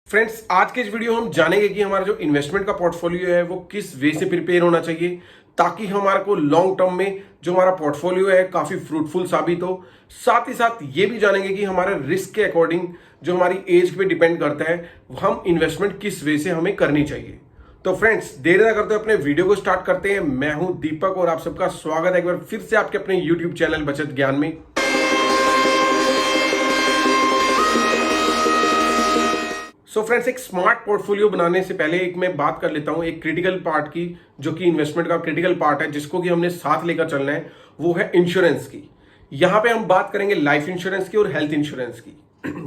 Friends, आज के इस वीडियो में हम जानेंगे कि हमारा जो इन्वेस्टमेंट का पोर्टफोलियो है वो किस वे से प्रिपेयर होना चाहिए ताकि हमारे को लॉन्ग टर्म में जो हमारा पोर्टफोलियो है काफी फ्रूटफुल साबित हो। साथ ही साथ ये भी जानेंगे कि हमारे रिस्क के अकॉर्डिंग जो हमारी एज पे डिपेंड करता है हम इन्वेस्टमेंट किस वे से हमें करनी चाहिए। तो फ्रेंड्स, देर ना करते अपने वीडियो को स्टार्ट करते हैं। मैं हूं दीपक और आप सबका स्वागत है एक बार फिर से आपके अपने यूट्यूब चैनल बचत ज्ञान में। सो फ्रेंड्स, एक स्मार्ट पोर्टफोलियो बनाने से पहले एक मैं बात कर लेता हूं एक क्रिटिकल पार्ट की, जो कि इन्वेस्टमेंट का क्रिटिकल पार्ट है जिसको कि हमने साथ लेकर चलना है, वो है इंश्योरेंस की। यहां पे हम बात करेंगे लाइफ इंश्योरेंस की और हेल्थ इंश्योरेंस की।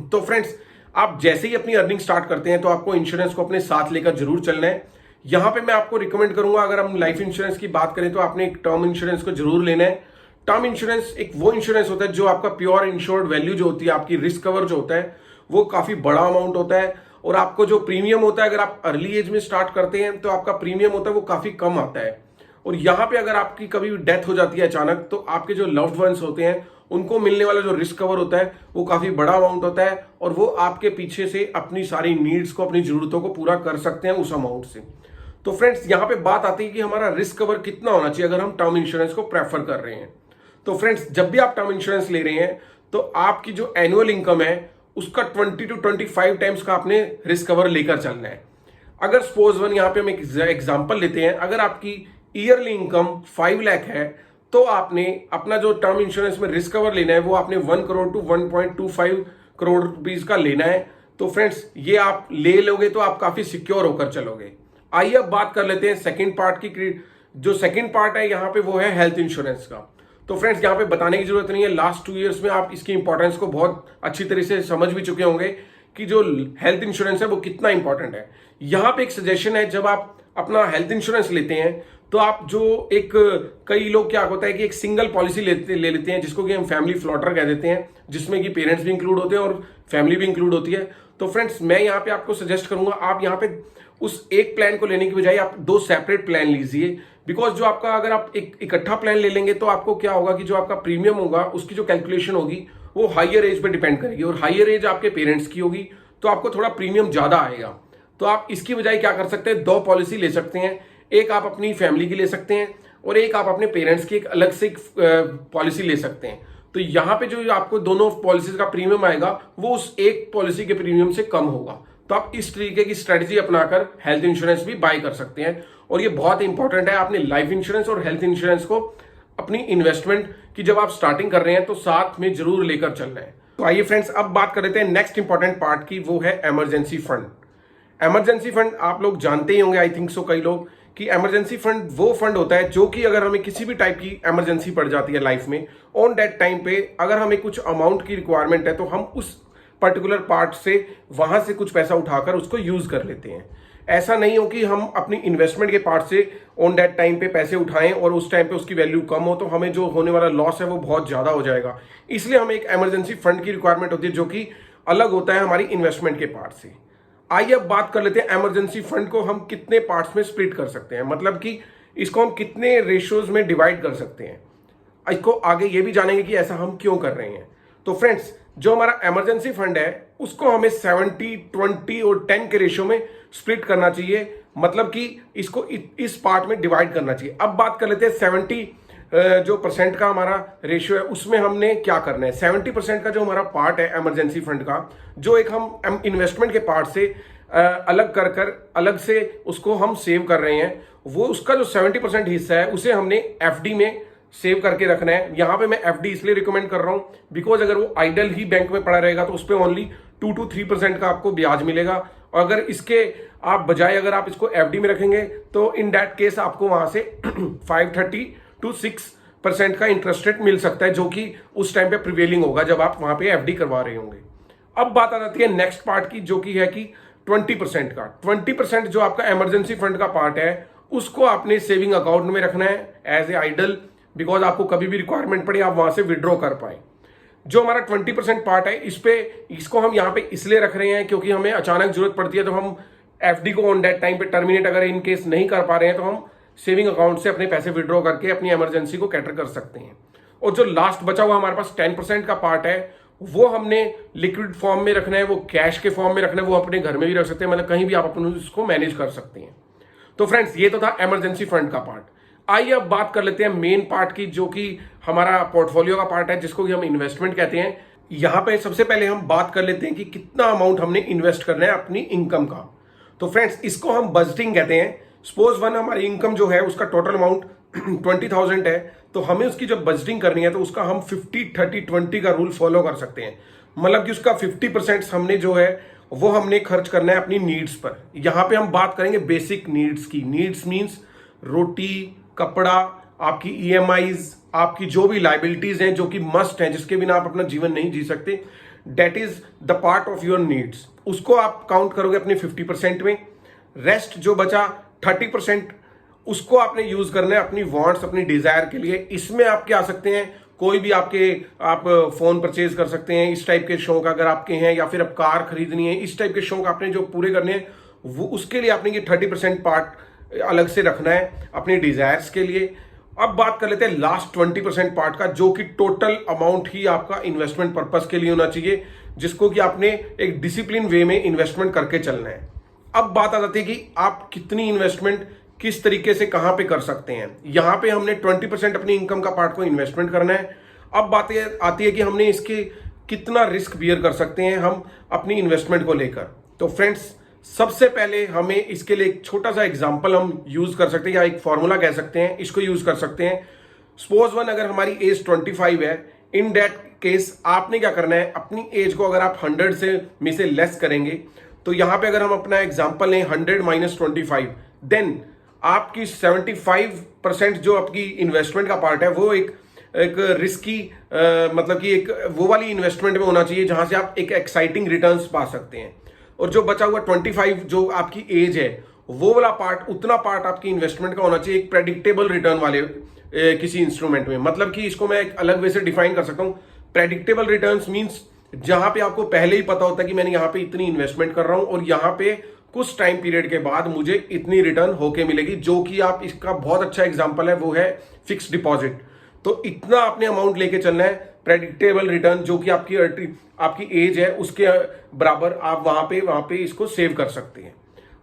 तो फ्रेंड्स, आप जैसे ही अपनी अर्निंग स्टार्ट करते हैं तो आपको इंश्योरेंस को अपने साथ लेकर जरूर चलना है। यहां पे मैं आपको रिकमेंड करूंगा, अगर हम लाइफ इंश्योरेंस की बात करें तो आपने एक टर्म इंश्योरेंस को जरूर लेना है। टर्म इंश्योरेंस एक वो इंश्योरेंस होता है जो आपका प्योर इंश्योर्ड वैल्यू जो होती है, आपकी रिस्क कवर जो होता है वो काफी बड़ा अमाउंट होता है और आपको जो प्रीमियम होता है, अगर आप अर्ली एज में स्टार्ट करते हैं तो आपका प्रीमियम होता है वो काफी कम आता है। और यहाँ पे अगर आपकी कभी डेथ हो जाती है अचानक, तो आपके जो लव्ड वंस होते हैं उनको मिलने वाला जो रिस्क कवर होता है वो काफी बड़ा अमाउंट होता है और वो आपके पीछे से अपनी सारी नीड्स को, अपनी जरूरतों को पूरा कर सकते हैं उस अमाउंट से। तो फ्रेंड्स, यहाँ पे बात आती है कि हमारा रिस्क कवर कितना होना चाहिए अगर हम टर्म इंश्योरेंस को प्रेफर कर रहे हैं। तो फ्रेंड्स, जब भी आप टर्म इंश्योरेंस ले रहे हैं तो आपकी जो एनुअल इनकम है उसका 20 to 25 टाइम्स का आपने रिस्क कवर लेकर चलना है। अगर सपोज वन यहाँ पे हम एक एग्जांपल लेते हैं, अगर आपकी ईयरली इनकम 5 लाख है तो आपने अपना जो टर्म इंश्योरेंस में रिस्क कवर लेना है वो आपने 1 करोड़ टू 1.25 करोड़ रुपीज का लेना है। तो फ्रेंड्स, ये आप ले लोगे तो आप काफी सिक्योर होकर चलोगे। आइए अब बात कर लेते हैं सेकेंड पार्ट की। जो सेकेंड पार्ट है यहाँ पे वो है हेल्थ इंश्योरेंस का। तो फ्रेंड्स, यहाँ पे बताने की जरूरत नहीं है, लास्ट 2 इयर्स में आप इसकी इंपॉर्टेंस को बहुत अच्छी तरह से समझ भी चुके होंगे कि जो हेल्थ इंश्योरेंस है वो कितना इंपॉर्टेंट है। यहाँ पे एक सजेशन है, जब आप अपना हेल्थ इंश्योरेंस लेते हैं तो आप जो एक, कई लोग क्या होता है कि एक सिंगल पॉलिसी ले लेते हैं जिसको कि हम फैमिली फ्लॉटर कह देते हैं, जिसमें कि पेरेंट्स भी इंक्लूड होते हैं और फैमिली भी इंक्लूड होती है। तो फ्रेंड्स, मैं यहाँ पे आपको सजेस्ट करूंगा आप यहाँ पे उस एक प्लान को लेने की बजाय आप 2 सेपरेट प्लान लीजिए। बिकॉज जो आपका, अगर आप एक इकट्ठा प्लान ले लेंगे तो आपको क्या होगा कि जो आपका प्रीमियम होगा उसकी जो कैलकुलेशन होगी वो हाईयर एज पे डिपेंड करेगी और हाईयर एज आपके पेरेंट्स की होगी तो आपको थोड़ा प्रीमियम ज्यादा आएगा। तो आप इसकी बजाय क्या कर सकते हैं, 2 पॉलिसी ले सकते हैं। एक आप अपनी फैमिली की ले सकते हैं और एक आप अपने पेरेंट्स की एक अलग से पॉलिसी ले सकते हैं। तो यहाँ पे जो आपको दोनों पॉलिसीज का प्रीमियम आएगा वो उस एक पॉलिसी के प्रीमियम से कम होगा। तो आप इस तरीके की स्ट्रेटजी अपनाकर हेल्थ इंश्योरेंस भी बाय कर सकते हैं और ये बहुत इंपॉर्टेंट है। आपने लाइफ इंश्योरेंस और हेल्थ इंश्योरेंस को अपनी इन्वेस्टमेंट की जब आप स्टार्टिंग कर रहे हैं तो साथ में जरूर लेकर चलना है। तो आइए फ्रेंड्स, अब बात कर लेते हैं नेक्स्ट इंपॉर्टेंट पार्ट की, वो है इमरजेंसी फंड। इमरजेंसी फंड आप लोग जानते ही होंगे, आई थिंक सो, कई लोग, कि इमरजेंसी फंड वो फंड होता है जो कि अगर हमें किसी भी टाइप की इमरजेंसी पड़ जाती है लाइफ में, ऑन दैट टाइम पे अगर हमें कुछ अमाउंट की रिक्वायरमेंट है तो हम उस पर्टिकुलर पार्ट से वहां से कुछ पैसा उठाकर उसको यूज कर लेते हैं। ऐसा नहीं हो कि हम अपनी इन्वेस्टमेंट के पार्ट से ऑन दैट टाइम पे पैसे उठाएं और उस टाइम पे उसकी वैल्यू कम हो तो हमें जो होने वाला लॉस है वो बहुत ज्यादा हो जाएगा। इसलिए हमें एक इमरजेंसी फंड की रिक्वायरमेंट होती है जो कि अलग होता है हमारी इन्वेस्टमेंट के पार्ट से। आइए अब बात कर लेते हैं इमरजेंसी फंड को हम कितने पार्ट्स में स्प्लिट कर सकते हैं, मतलब कि इसको हम कितने रेशियोज में डिवाइड कर सकते हैं। इसको आगे ये भी जानेंगे कि ऐसा हम क्यों कर रहे हैं। तो फ्रेंड्स, जो हमारा इमरजेंसी फंड है उसको हमें 70, 20 और 10 के रेशियो में स्प्लिट करना चाहिए, मतलब कि इसको इस पार्ट में डिवाइड करना चाहिए। अब बात कर लेते हैं 70 जो % का हमारा रेशियो है उसमें हमने क्या करना है। 70% का जो हमारा पार्ट है इमरजेंसी फंड का, जो एक हम इन्वेस्टमेंट के पार्ट से अलग कर अलग से उसको हम सेव कर रहे हैं, वो उसका जो 70% हिस्सा है उसे हमने एफडी में सेव करके रखना है। यहां पे मैं एफडी इसलिए रिकमेंड कर रहा हूं बिकॉज अगर वो आइडल ही बैंक में पड़ा रहेगा तो उस पर ओनली 2 to 3% का आपको ब्याज मिलेगा और अगर इसके आप बजाय अगर आप इसको एफडी में रखेंगे तो इन दैट केस आपको वहां से 530 to 6% का इंटरेस्ट रेट मिल सकता है, जो कि उस टाइम पे प्रिवेलिंग होगा जब आप वहां पे एफडी करवा रहे होंगे। अब बात आ जाती है नेक्स्ट पार्ट की, जो कि है कि 20% का। 20% जो आपका इमरजेंसी फंड का पार्ट है उसको आपने सेविंग अकाउंट में रखना है एज ए आइडल, बिकॉज आपको कभी भी रिक्वायरमेंट पड़े आप वहां से विड्रॉ कर पाए। जो हमारा 20% पार्ट है इसको हम यहाँ पे इसलिए रख रहे हैं क्योंकि हमें अचानक जरूरत पड़ती है तो हम एफडी को ऑन दैट टाइम पे टर्मिनेट अगर इन केस नहीं कर पा रहे हैं तो हम सेविंग अकाउंट से अपने पैसे विड्रॉ करके अपनी इमरजेंसी को कैटर कर सकते हैं। और जो लास्ट बचा हुआ हमारे पास 10% का पार्ट है वो हमने लिक्विड फॉर्म में रखना है, वो कैश के फॉर्म में रखना है, वो अपने घर में भी रख सकते हैं, मतलब कहीं भी आप अपने उसको मैनेज कर सकते हैं। तो फ्रेंड्स ये तो था इमरजेंसी फंड का पार्ट। आइए अब बात कर लेते हैं मेन पार्ट की, जो कि हमारा पोर्टफोलियो का पार्ट है, जिसको कि हम इन्वेस्टमेंट कहते हैं। यहां पे सबसे पहले हम बात कर लेते हैं कि कितना अमाउंट हमने इन्वेस्ट करना है अपनी इनकम का। तो फ्रेंड्स इसको हम बजटिंग कहते हैं। सपोज वन हमारी इनकम जो है उसका टोटल अमाउंट 20,000 है, तो हमें उसकी जब बजटिंग करनी है तो उसका हम 50-30-20 का रूल फॉलो कर सकते हैं। मतलब कि उसका 50% हमने जो है वो हमने खर्च करना है अपनी नीड्स पर। यहां पे हम बात करेंगे बेसिक नीड्स की। नीड्स मींस रोटी, कपड़ा, आपकी ईएमआईज, आपकी जो भी लाइबिलिटीज हैं जो कि मस्ट हैं, जिसके बिना आप अपना जीवन नहीं जी सकते, that is the part of your needs. उसको आप काउंट करोगे अपने 50% में। रेस्ट जो बचा 30%, उसको आपने यूज करना है अपनी वांट्स, अपनी डिजायर के लिए। इसमें आप क्या आ सकते हैं, कोई भी आप फोन परचेज कर सकते हैं, इस टाइप के शौक अगर आपके हैं, या फिर अब कार खरीदनी है, इस टाइप के शौक आपने जो पूरे करने हैं, वो उसके लिए आपने ये 30% पार्ट अलग से रखना है अपनी डिजायर्स के लिए। अब बात कर लेते हैं लास्ट 20% पार्ट का, जो कि टोटल अमाउंट ही आपका इन्वेस्टमेंट पर्पस के लिए होना चाहिए, जिसको कि आपने एक डिसिप्लिन वे में इन्वेस्टमेंट करके चलना है। अब बात आ जाती है कि आप कितनी इन्वेस्टमेंट किस तरीके से कहां पे कर सकते हैं। यहां पे हमने 20% अपनी इनकम का पार्ट को इन्वेस्टमेंट करना है। अब बात आती है कि हमने इसके कितना रिस्क बियर कर सकते हैं हम अपनी इन्वेस्टमेंट को लेकर। तो फ्रेंड्स सबसे पहले हमें इसके लिए एक छोटा सा एग्जांपल हम यूज कर सकते हैं, या एक फॉर्मूला कह सकते हैं, इसको यूज कर सकते हैं। सपोज वन अगर हमारी एज 25 है, इन दैट केस आपने क्या करना है, अपनी एज को अगर आप 100 से लेस करेंगे, तो यहां पे अगर हम अपना एग्जांपल लें 100 - 25, देन आपकी 75% जो आपकी इन्वेस्टमेंट का पार्ट है वो एक रिस्की मतलब कि एक वो वाली इन्वेस्टमेंट में होना चाहिए जहां से आप एक एक्साइटिंग रिटर्न्स पा सकते हैं। और जो बचा हुआ 25 जो आपकी एज है, वो वाला पार्ट, उतना पार्ट आपकी इन्वेस्टमेंट का होना चाहिए एक प्रेडिक्टेबल रिटर्न वाले किसी इंस्ट्रूमेंट में। मतलब कि इसको मैं एक अलग वे से डिफाइन कर सकता हूं। प्रेडिक्टेबल रिटर्न्स मींस जहां पे आपको पहले ही पता होता है कि मैंने यहां पे इतनी इन्वेस्टमेंट कर रहा हूं और यहां पे कुछ टाइम पीरियड के बाद मुझे इतनी रिटर्न होके मिलेगी। जो कि आप इसका बहुत अच्छा एग्जांपल है वो है फिक्स डिपॉजिट। तो इतना आपने अमाउंट लेके चलना है, प्रेडिक्टेबल रिटर्न, जो कि आपकी एज है उसके बराबर आप वहां पे इसको सेव कर सकते हैं।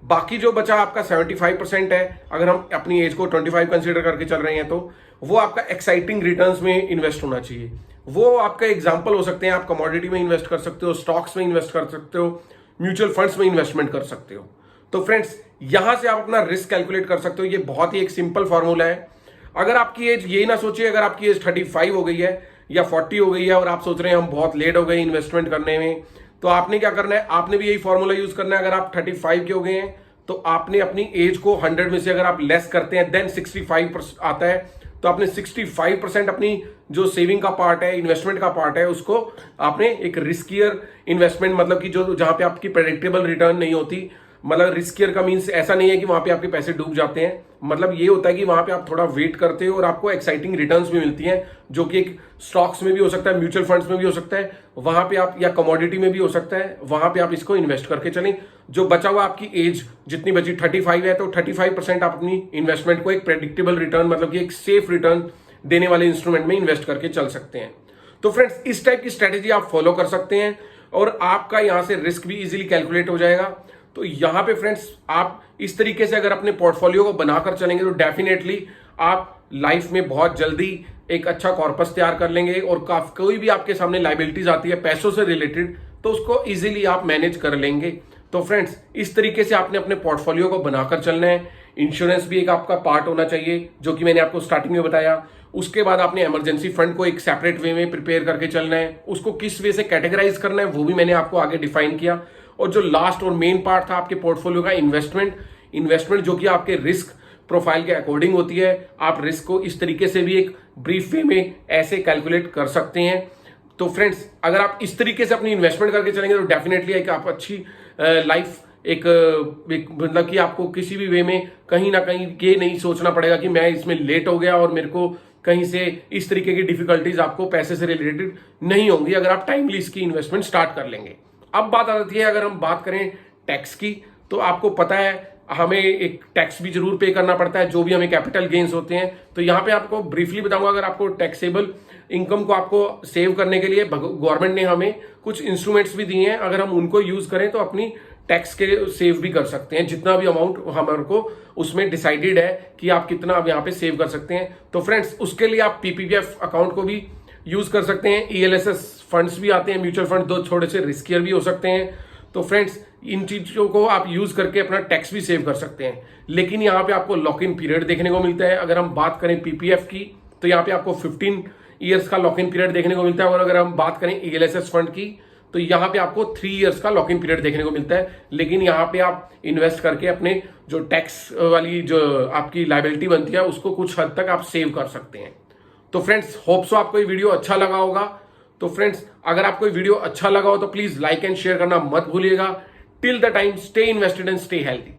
बाकी जो बचा आपका 75% है, अगर हम अपनी एज को 25 कंसीडर करके चल रहे हैं, तो वो आपका एक्साइटिंग रिटर्न्स में इन्वेस्ट होना चाहिए। वो आपका एग्जांपल हो सकते हैं, आप कमोडिटी में इन्वेस्ट कर सकते हो, स्टॉक्स में इन्वेस्ट कर सकते हो, म्यूचुअल फंड्स में इन्वेस्टमेंट कर सकते हो। तो फ्रेंड्स यहां से आप अपना रिस्क कैलकुलेट कर सकते हो। ये बहुत ही एक सिंपल फॉर्मूला है। अगर आपकी एज, यही ना सोचिए अगर आपकी एज 35 हो गई है या 40 हो गई है और आप सोच रहे हैं हम बहुत लेट हो गए इन्वेस्टमेंट करने में, तो आपने क्या करना है, आपने भी यही फॉर्मूला यूज करना है। अगर आप 35 के हो गए हैं तो आपने अपनी एज को 100 में से अगर आप लेस करते हैं, देन 65 आता है, तो आपने 65% अपनी जो सेविंग का पार्ट है, इन्वेस्टमेंट का पार्ट है, उसको आपने एक रिस्कियर इन्वेस्टमेंट, मतलब कि जो जहां पे आपकी प्रेडिक्टेबल रिटर्न नहीं होती, मतलब रिस्कियर का मीन्स ऐसा नहीं है कि वहां पे आपके पैसे डूब जाते हैं, मतलब ये होता है कि वहां पे आप थोड़ा वेट करते हो और आपको एक्साइटिंग रिटर्न्स भी मिलती हैं, जो कि एक स्टॉक्स में भी हो सकता है, म्यूचुअल फंड्स में भी हो सकता है, वहां पे आप, या कमोडिटी में भी हो सकता है, वहां पे आप इसको इन्वेस्ट करके चलें। जो बचा हुआ आपकी एज जितनी बची 35 है, तो 35% आप अपनी इन्वेस्टमेंट को एक प्रेडिक्टेबल रिटर्न, मतलब कि एक सेफ रिटर्न देने वाले इंस्ट्रूमेंट में इन्वेस्ट करके चल सकते हैं। तो फ्रेंड्स इस टाइप की स्ट्रेटेजी आप फॉलो कर सकते हैं और आपका यहां से रिस्क भी इजीली कैलकुलेट हो जाएगा। तो यहां पे फ्रेंड्स आप इस तरीके से अगर अपने पोर्टफोलियो को बनाकर चलेंगे तो डेफिनेटली आप लाइफ में बहुत जल्दी एक अच्छा कॉर्पस तैयार कर लेंगे और कोई भी आपके सामने लाइबिलिटीज आती है पैसों से रिलेटेड, तो उसको इजीली आप मैनेज कर लेंगे। तो फ्रेंड्स इस तरीके से आपने अपने पोर्टफोलियो को बनाकर चलना है। इंश्योरेंस भी एक आपका पार्ट होना चाहिए, जो कि मैंने आपको स्टार्टिंग में बताया। उसके बाद आपने इमरजेंसी फंड को एक सेपरेट वे में प्रिपेयर करके चलना है। उसको किस वे से कैटेगराइज करना है वो भी मैंने आपको आगे डिफाइन किया। और जो लास्ट और मेन पार्ट था आपके पोर्टफोलियो का, इन्वेस्टमेंट जो कि आपके रिस्क प्रोफाइल के अकॉर्डिंग होती है। आप रिस्क को इस तरीके से भी एक ब्रीफ वे में ऐसे कैलकुलेट कर सकते हैं। तो फ्रेंड्स अगर आप इस तरीके से अपनी इन्वेस्टमेंट करके चलेंगे तो डेफिनेटली एक आप अच्छी लाइफ एक मतलब कि आपको किसी भी वे में कहीं ना कहीं ये नहीं सोचना पड़ेगा कि मैं इसमें लेट हो गया और मेरे को कहीं से इस तरीके की डिफिकल्टीज आपको पैसे से रिलेटेड नहीं होंगी अगर आप टाइमली इसकी इन्वेस्टमेंट स्टार्ट कर लेंगे। अब बात आ जाती है, अगर हम बात करें टैक्स की, तो आपको पता है हमें एक टैक्स भी जरूर पे करना पड़ता है जो भी हमें कैपिटल गेन्स होते हैं। तो यहां पे आपको ब्रीफली बताऊंगा, अगर आपको टैक्सेबल इनकम को आपको सेव करने के लिए गवर्नमेंट ने हमें कुछ इंस्ट्रूमेंट्स भी दिए हैं, अगर हम उनको यूज करें तो अपनी टैक्स के सेव भी कर सकते हैं। जितना भी अमाउंट हमारे को उसमें डिसाइडेड है कि आप कितना अब यहाँ पे सेव कर सकते हैं। तो फ्रेंड्स, उसके लिए आप पीपीएफ अकाउंट को भी यूज कर सकते हैं। ईएलएसएस फंड्स भी आते हैं, म्यूचुअल फंड, दो थोड़े से रिस्कियर भी हो सकते हैं। तो फ्रेंड्स, इन चीजों को आप यूज करके अपना टैक्स भी सेव कर सकते हैं। लेकिन यहाँ पे आपको लॉक इन पीरियड देखने को मिलता है। अगर हम बात करें पीपीएफ की तो यहाँ पे आपको 15 ईयर्स का लॉक इन पीरियड देखने को मिलता है, और अगर हम बात करें ईएलएसएस फंड की तो यहाँ पे आपको 3 ईयर्स का लॉक इन पीरियड देखने को मिलता है। लेकिन यहाँ पे आप इन्वेस्ट करके अपने जो टैक्स वाली जो आपकी लायबिलिटी बनती है उसको कुछ हद तक आप सेव कर सकते हैं। तो फ्रेंड्स, होप सो आपको ये वीडियो अच्छा लगा होगा। तो फ्रेंड्स, अगर आपको ये वीडियो अच्छा लगा हो तो प्लीज लाइक एंड शेयर करना मत भूलिएगा। Till the time, stay invested and stay healthy.